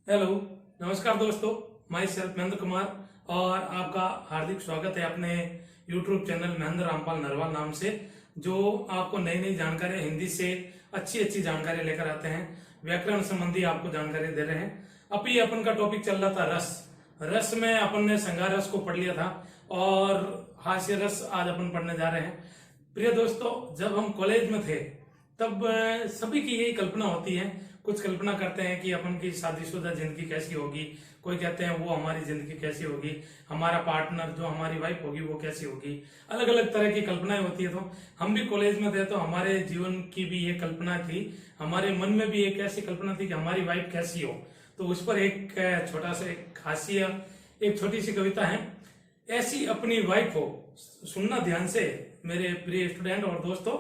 Hello, नमस्कार दोस्तों। My self Mahendra Kumar और आपका हार्दिक स्वागत है अपने यूट्यूब चैनल महेंद्र रामपाल नरवाल नाम से, जो आपको नई नई जानकारी हिंदी से अच्छी अच्छी जानकारी लेकर आते हैं। व्याकरण संबंधी आपको जानकारी दे रहे हैं। अभी अपन का टॉपिक चल रहा था रस। रस में अपन ने श्रृंगार रस को पढ़ लिया था और हास्य रस आज अपन पढ़ने जा रहे हैं। प्रिय दोस्तों, जब हम कॉलेज में थे तब सभी की यही कल्पना होती है। कुछ कल्पना करते हैं कि अपन की शादीशुदा जिंदगी कैसी होगी, कोई कहते हैं वो हमारी जिंदगी कैसी होगी, हमारा पार्टनर जो हमारी वाइफ होगी वो कैसी होगी। अलग अलग तरह की कल्पनाएं होती है। तो हम भी कॉलेज में थे तो हमारे जीवन की भी ये कल्पना थी, हमारे मन में भी एक ऐसी कल्पना थी कि हमारी वाइफ कैसी हो। तो उस पर एक छोटा सा एक हास्य, एक छोटी सी कविता है। ऐसी अपनी वाइफ हो, सुनना ध्यान से मेरे प्रिय स्टूडेंट और दोस्तों,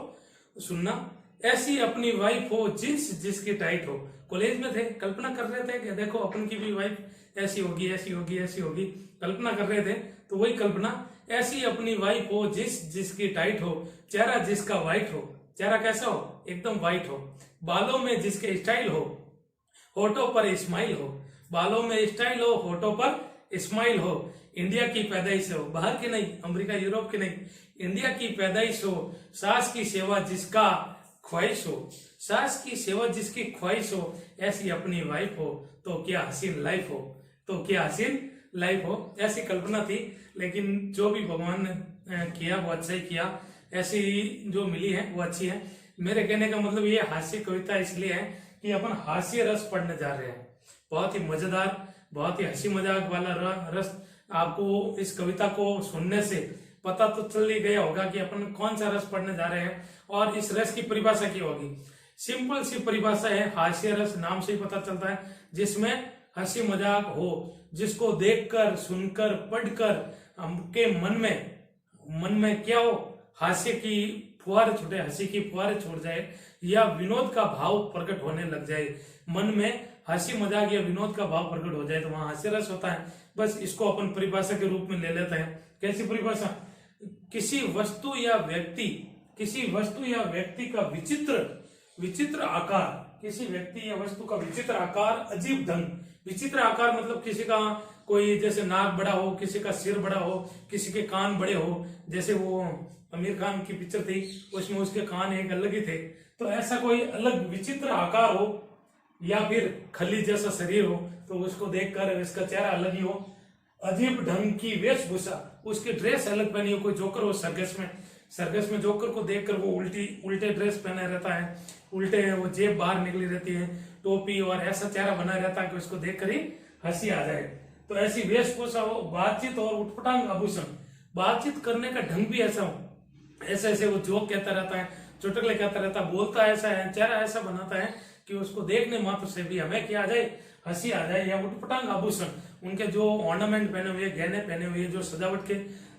सुनना। ऐसी अपनी वाइफ हो जींस जिसकी टाइट हो। कॉलेज में थे, कल्पना कर रहे थे कि देखो अपन की भी वाइफ ऐसी होगी, ऐसी होगी, ऐसी होगी, कल्पना कर रहे थे। तो वही कल्पना, ऐसी अपनी वाइफ हो जींस जिसकी टाइट हो, चेहरा जिसका व्हाइट हो। चेहरा कैसा हो? एकदम व्हाइट हो। बालों में जिसके स्टाइल हो, होठों पर स्माइल हो। बालों में स्टाइल हो, होठों पर स्माइल हो। इंडिया की पैदाइश हो, बाहर की नहीं, अमेरिका यूरोप की नहीं, इंडिया की पैदाइश हो। सास की सेवा जिसका ख्वाहिश हो, सास की सेवा जिसकी ख्वाहिश हो। ऐसी अपनी वाइफ हो तो क्या हसीन लाइफ हो, तो क्या हसीन लाइफ हो। ऐसी कल्पना थी, लेकिन जो भी भगवान ने किया वो अच्छा ही किया। ऐसी जो मिली है वो अच्छी है। मेरे कहने का मतलब ये हास्य कविता इसलिए है कि अपन हास्य रस पढ़ने जा रहे हैं। बहुत ही मजेदार, बहुत ही हंसी मजाक वाला रस। आपको इस कविता को सुनने से पता तो चल ही गया होगा कि अपन कौन सा रस पढ़ने जा रहे हैं और इस रस की परिभाषा क्या होगी। सिंपल सी परिभाषा है, हास्य रस नाम से ही पता चलता है, जिसमें हंसी मजाक हो, जिसको देखकर, सुनकर, पढ़कर हमके मन में क्या हो, हास्य की फुहार छूटे, हंसी की फुहार छूट जाए या विनोद का भाव प्रकट होने लग जाए। मन में हंसी मजाक या विनोद का भाव प्रकट हो जाए तो वहां हास्य रस होता है। बस इसको अपन परिभाषा के रूप में ले लेते हैं। कैसी परिभाषा? किसी वस्तु या व्यक्ति का विचित्र आकार, किसी व्यक्ति या वस्तु का विचित्र आकार, अजीब ढंग। विचित्र आकार मतलब किसी का कोई जैसे नाक बड़ा हो, किसी का सिर बड़ा हो, किसी के कान बड़े हो। जैसे वो आमिर खान की पिक्चर थी, उसमें उसके कान एक अलग ही थे। तो ऐसा कोई अलग विचित्र आकार हो या फिर खली जैसा शरीर हो तो उसको देखकर इसका चेहरा अलग ही हो। अजीब ढंग की वेशभूषा, उसकी ड्रेस अलग पहनी हो। कोई जोकर हो सर्कस में जोकर को देखकर वो उल्टे ड्रेस पहना रहता है, उल्टे वो जेब बाहर निकली रहती है, टोपी, और ऐसा चेहरा बना रहता है कि उसको देखकर ही हंसी आ जाए। तो ऐसी वेशभूषा हो। बातचीत और उठपटांग आभूषण, बातचीत करने का ढंग भी ऐसा हो। ऐसे वो जोक कहता रहता है, चुटकुले कहता रहता है, बोलता ऐसा है, चेहरा ऐसा बनाता है कि उसको देखने मात्र से भी हमें क्या आ जाए, हंसी आ जाए। या उठपटांग आभूषण, उनके जो ऑर्नामेंट पहने हुए, गहने पहने हुए, जो सजावट के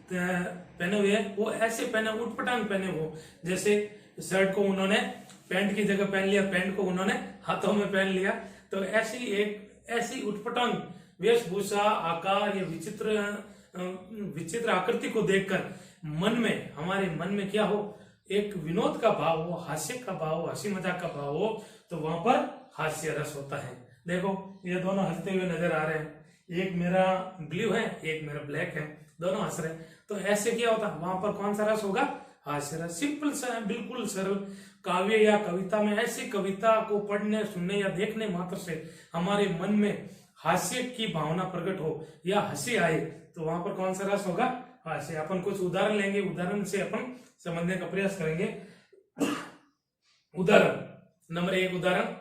पहने हुए वो ऐसे पहने, उठपटांग पहने हो। जैसे शर्ट को उन्होंने पैंट की जगह पहन लिया, पैंट को उन्होंने हाथों में पहन लिया। तो ऐसी उठपटांग वेशभूषा, आकार या विचित्र आकृति को देखकर हमारे मन में क्या हो, एक विनोद का भाव हो, हास्य का भाव हो, हंसी मजाक का भाव हो, तो वहां पर हास्य रस होता है। देखो ये दोनों हंसते हुए नजर आ रहे हैं, एक मेरा ब्लू है, एक मेरा ब्लैक है, दोनों हंस रहे हैं। तो ऐसे क्या होता है, वहां पर कौन सा रस होगा? हास्य रस। सिंपल सा है, बिल्कुल सरल। काव्य या कविता में ऐसी कविता को पढ़ने, सुनने या देखने मात्र से हमारे मन में हास्य की भावना प्रकट हो या हंसी आए तो वहां पर कौन सा रस होगा? हास्य। अपन कुछ उदाहरण लेंगे, उदाहरण से अपन समझने का प्रयास करेंगे। उदाहरण नंबर 1, उदाहरण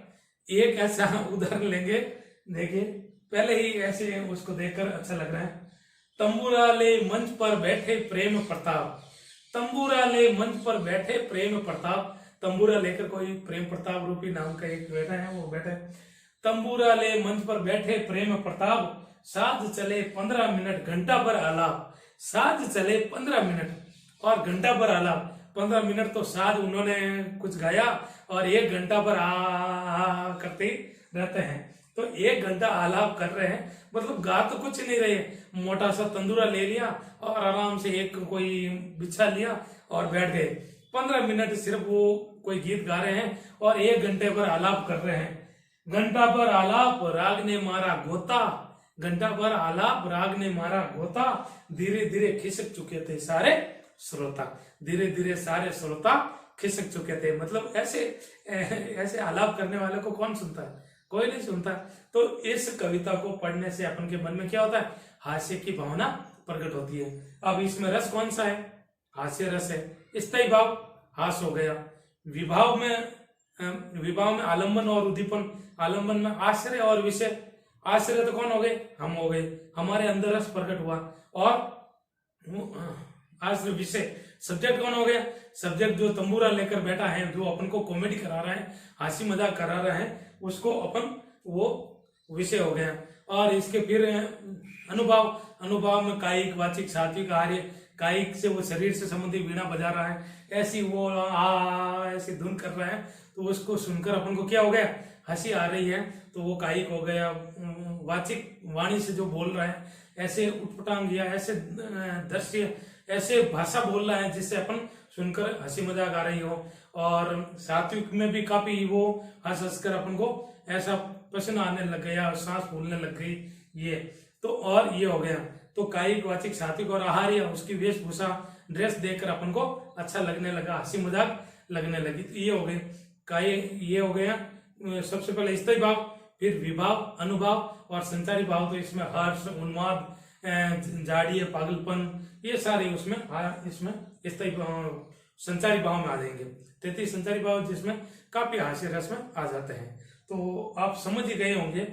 एक ऐसा उदाहरण लेंगे। देखिए, पहले ही ऐसे उसको देखकर अच्छा लग रहा है। तंबूरा ले मंच पर बैठे प्रेम प्रताप, तंबूरा ले मंच पर बैठे प्रेम प्रताप। तंबूरा लेकर कोई प्रेम प्रताप रूपी नाम का एक बैठा है, वो बैठा है। तंबूरा ले मंच पर बैठे प्रेम प्रताप, साध चले 15 मिनट, घंटा भर आलाप। साध चले 15 मिनट और घंटा भर आलाप। 15 मिनट तो साध उन्होंने कुछ गाया और 1 घंटा भर आ करते रहते हैं। तो 1 घंटा आलाप कर रहे हैं, मतलब गा तो कुछ नहीं रहे। मोटा सा तंदूरा ले लिया और आराम से एक कोई बिछा लिया और बैठ गए। 15 मिनट सिर्फ वो कोई गीत गा रहे हैं और 1 घंटे पर आलाप कर रहे हैं। घंटा भर आलाप राग ने मारा गोता, घंटा भर आलाप राग ने मारा गोता, धीरे धीरे खिसक चुके थे सारे श्रोता, धीरे धीरे सारे श्रोता खिसक चुके थे। मतलब ऐसे ऐसे आलाप करने वाले को कौन सुनता है, कोई नहीं सुनता। तो इस कविता को पढ़ने से अपन के मन में क्या होता है, हास्य की भावना प्रकट होती है। अब इसमें रस कौन सा है, हास्य रस है। स्थायी भाव हास हो गया, विभाव में आलंबन और उद्दीपन, आलंबन में आश्रय और विषय, आश्रय तो कौन हो गए, हम हो गए, हमारे अंदर रस प्रकट हुआ। और आश्रय विषय, सब्जेक्ट कौन हो गया, सब्जेक्ट जो तंबूरा लेकर बैठा है, जो अपन को कॉमेडी करा रहा है, हंसी मजाक करा रहा है, उसको अपन वो विषय हो गया। और इसके फिर अनुभव, अनुभव में कायिक वाचिक सात्विक आर्य, कायिक से वो शरीर से संबंधित वीणा बजा रहा है, ऐसी वो ऐसी धुन कर रहा है, तो उसको सुनकर अपन को क्या हो गया, हंसी आ रही है, तो वो कायिक हो गया। वाचिक वाणी से जो बोल रहा है, ऐसे उटपटांग या ऐसे दृश्य, ऐसे भाषा बोल रहा है जिससे अपन सुनकर हंसी मजाक आ रही हो। और सात्विक में भी काफी वो हंस हंस कर अपन को ऐसा पसीना आने लग गया, सांस फूलने लग गई ये तो, और ये हो गया। तो कायिक वाचिक सात्विक और आहार्य, उसकी वेशभूषा ड्रेस देखकर अपन को अच्छा लगने लगा, हंसी मजाक लगने लगी। तो ये हो गए ये हो गया सबसे पहले स्थायी भाव, फिर विभाव, अनुभव और संचारी भाव। तो इसमें हर्ष, उन्माद, जाड़िए, पागलपन, ये सारे उसमें इसमें स्थायी संचारी भाव में आ जाएंगे। 33 संचारी भाव जिसमें काफी हास्य रस में आ जाते हैं। तो आप समझ ही गए होंगे।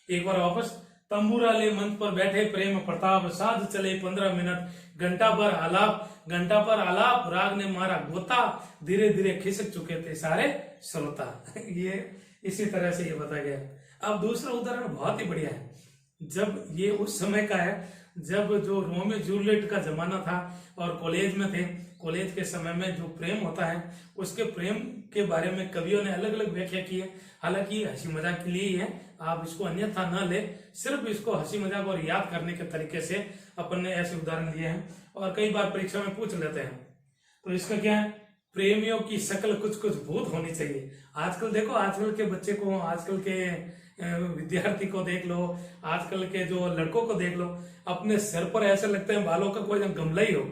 एक बार वापस, तंबूरा ले मंच पर बैठे प्रेम प्रताप, साध चले 15 मिनट, घंटा भर आलाप राग ने मारा गोता, धीरे धीरे खिसक चुके थे सारे श्रोता। ये इसी तरह से ये बताया गया। अब दूसरा उदाहरण बहुत ही बढ़िया है। जब ये उस समय का है जब जो रोमियो जूलियट का जमाना था और कॉलेज में थे, कॉलेज के समय में जो प्रेम होता है, उसके प्रेम के बारे में कवियों ने अलग अलग व्याख्या की है। हालांकि हंसी मजाक के लिए ही है, आप इसको अन्यथा न ले, सिर्फ इसको हंसी मजाक और याद करने के तरीके से अपन ने ऐसे उदाहरण दिए हैं और कई बार परीक्षा में पूछ लेते हैं। तो इसका क्या है, प्रेमियों की शक्ल कुछ कुछ भूत होनी चाहिए। आजकल देखो, आजकल के बच्चे को, आजकल के विद्यार्थी को देख लो, आजकल के जो लड़कों को देख लो, अपने सर पर ऐसे लगते हैं बालों का कोई गमला ही हो,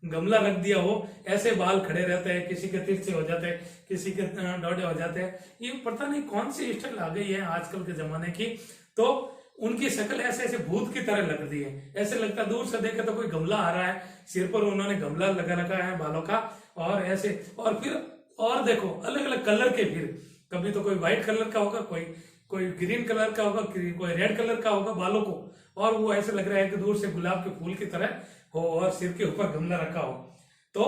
गमला रख दिया हो, ऐसे बाल खड़े रहते हैं, किसी के तिरछे हो जाते हैं, किसी के डोडे हो जाते हैं। ये पता नहीं कौन सी स्टाइल आ गई है आजकल के जमाने की। तो उनकी शक्ल ऐसे ऐसे भूत की तरह लगती है, ऐसे लगता है दूर से देखे तो कोई गमला आ रहा है, सिर पर उन्होंने गमला लगा रखा है बालों का, और ऐसे, और फिर और देखो अलग अलग कलर के, फिर कभी तो कोई व्हाइट कलर का होगा, कोई ग्रीन कलर का होगा, कोई रेड कलर का होगा बालों को, और वो ऐसे लग रहा है कि दूर से गुलाब के फूल की तरह हो और सिर के ऊपर गमला रखा हो। तो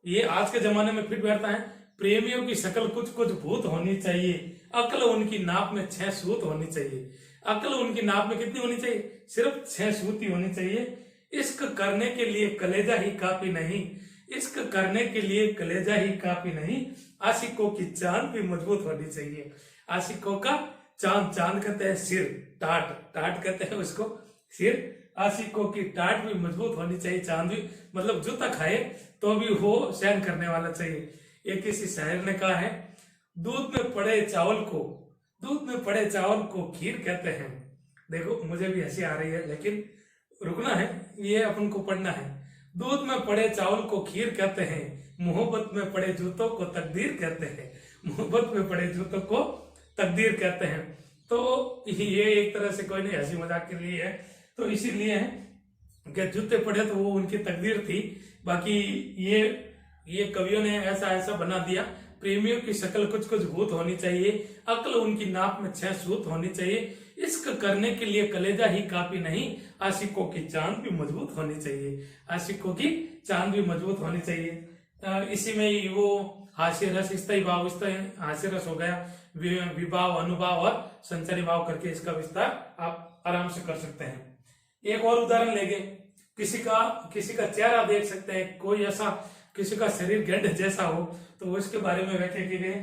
ये आज के जमाने में फिट बैठता है। प्रेमियों की शक्ल कुछ कुछ भूत होनी चाहिए, अक्ल उनकी नाप में 6 सूत होनी चाहिए। अक्ल उनकी नाप में कितनी होनी चाहिए, सिर्फ 6 सूत ही होनी चाहिए। इश्क करने के लिए कलेजा ही काफी नहीं, इश्क करने के लिए कलेजा ही काफी नहीं, आशिकों की चांद भी मजबूत होनी चाहिए। आशिकों का चांद, चांद कहते हैं सिर, टाट, टाट कहते हैं उसको सिर, आशिकों की टाट भी मजबूत होनी चाहिए, चांद भी, मतलब जूता खाए तो भी वो सहन करने वाला चाहिए। एक किसी शायर ने कहा है, दूध में पड़े चावल को खीर कहते हैं। देखो मुझे भी हंसी आ रही है, लेकिन रुकना है, ये अपन को पढ़ना है। दूध में पड़े चावल को खीर कहते हैं, मोहब्बत में पड़े जूतों को तकदीर कहते हैं, मोहब्बत में पड़े जूतों को तकदीर कहते हैं। तो ये एक तरह से कोई नहीं, हंसी मजाक के लिए है, तो इसीलिए है कि जूते पड़े तो वो उनकी तकदीर थी। बाकी ये कवियों ने ऐसा बना दिया। प्रेमियों की शक्ल कुछ कुछ भूत होनी चाहिए, अक्ल उनकी नाप में 6 सूत होनी चाहिए, इश्क करने के लिए कलेजा ही काफी नहीं, आशिकों की चांद भी मजबूत होनी चाहिए, आशिकों की चांद भी मजबूत होनी चाहिए। इसी में ही वो हास्य रस, स्थायी भाव, हास्य रस हो गया, विभाव, अनुभाव और संचारी भाव करके इसका विस्तार आप आराम से कर सकते हैं। एक और उदाहरण लेंगे, किसी का चेहरा देख सकते हैं, कोई ऐसा किसी का शरीर गेंड जैसा हो तो उसके बारे में व्याख्या की गई,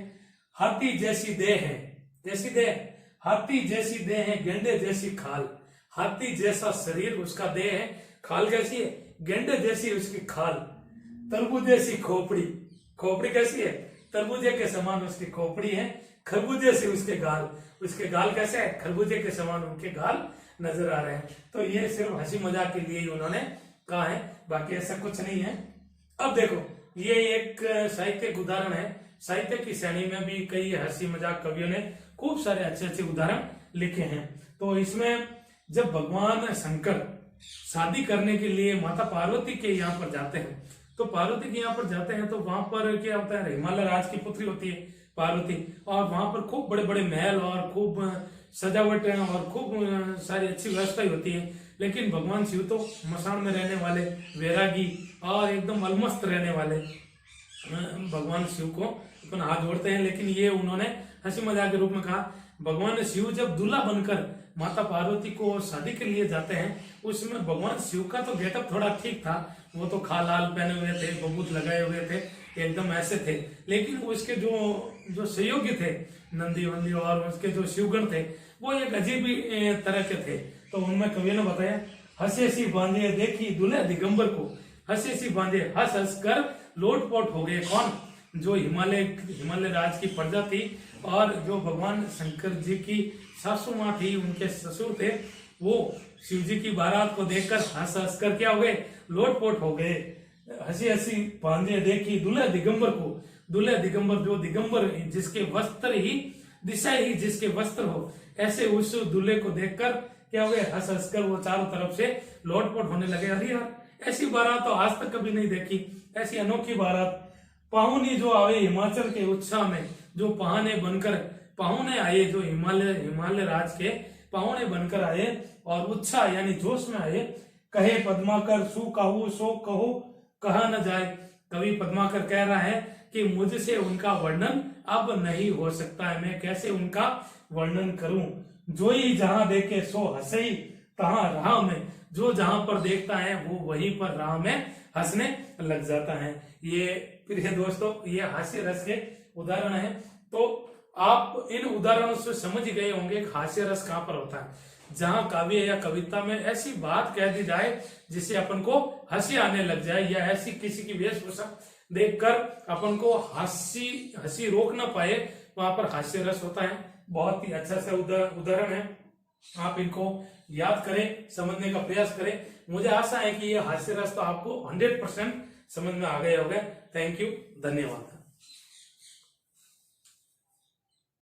हाथी जैसी देह है, जैसी देह, हाथी जैसी देह है, गेंडे जैसी खाल। हाथी जैसा शरीर उसका देह है, खाल कैसी है, गेंडे जैसी उसकी खाल। तरबूज जैसी खोपड़ी, खोपड़ी कैसी है, तरबूजे के समान उसकी खोपड़ी है, खरबूजे से उसके गाल कैसे है, खरबूजे के समान उनके गाल नजर आ रहे हैं। तो ये सिर्फ हंसी मजाक के लिए ही उन्होंने कहा है, बाकी ऐसा कुछ नहीं है। अब देखो, ये एक साहित्यिक उदाहरण है। साहित्य की श्रेणी में भी कई हंसी मजाक कवियों ने खूब सारे अच्छे अच्छे उदाहरण लिखे हैं। तो इसमें जब भगवान शंकर शादी करने के लिए माता पार्वती के यहाँ पर जाते हैं, तो पार्वती के यहाँ पर जाते हैं तो वहां पर क्या होता है, हिमालय राज की पुत्री होती है पार्वती, और वहां पर खूब बड़े बड़े महल और खूब सजावट और खूब सारी अच्छी व्यवस्था होती है। लेकिन भगवान शिव तो मसान में रहने वाले वैरागी और एकदम अलमस्त रहने वाले भगवान शिव को अपना हाथ जोड़ते हैं। लेकिन ये उन्होंने हंसी मजाक के रूप में कहा, भगवान शिव जब दूल्हा बनकर माता पार्वती को शादी के लिए जाते हैं, उसमें भगवान शिव का तो गेटअप थोड़ा ठीक था, वो तो खालाल पहने हुए थे, बबूत लगाए हुए थे, एकदम ऐसे थे। लेकिन उसके जो सहयोगी थे, नंदी वंदी और उसके जो शिवगण थे, वो एक अजीब ही तरह के थे। तो उनमें कवि ने बताया, हंसी हंसी बांधे देखी दूल्हे दिगंबर को, हंसी हंसी बांधे हंस हंस कर लोटपोट हो गए। कौन? जो हिमालय राज की प्रजा थी और जो भगवान शंकर जी की सासू माँ थी, उनके ससुर थे, वो शिव जी की बारात को देखकर हंस हंस कर क्या हो गए, लोटपोट हो गए। हंसी हंसी बांधे देखी दूल्हे दिगंबर को, दूल्हे दिगंबर जो दिगंबर जिसके वस्त्र ही दिशा ही जिसके वस्त्र हो, ऐसे उस दूल्हे को देखकर क्या हो गए, हंस हंस कर वो चारों तरफ से लोटपोट होने लगे। अरे यार, ऐसी बारात तो आज तक कभी नहीं देखी, ऐसी अनोखी बारात। पाहुनी जो आए हिमाचल के उत्साह में, जो पाहुने आए, जो हिमालय राज के पाहुने बनकर आए और उत्साह यानी जोश में आए। कहे पद्माकर सु कहू सो कहो कहा न जाए। कवि पद्माकर कह रहा है कि मुझसे उनका वर्णन अब नहीं हो सकता है, मैं कैसे उनका वर्णन करूं। जो ही जहां देखे सो हंसई तहां राह में, जो जहां पर देखता है वो वहीं पर राह में हंसने लग जाता है। ये प्रिय दोस्तों, ये हास्य रस के उदाहरण है। तो आप इन उदाहरणों से समझ गए होंगे हास्य रस कहां पर होता है, जहां काव्य या कविता में ऐसी बात कह दी जाए जिससे अपन को हंसी आने लग जाए, या ऐसी किसी की वेशभूषा देखकर अपन को हंसी रोक ना पाए, वहां पर हास्य रस होता है। बहुत ही अच्छा सा उदाहरण है, आप इनको याद करें, समझने का प्रयास करें। मुझे आशा है कि ये हास्य रस तो आपको 100% समझ में आ गए होंगे। थैंक यू, धन्यवाद।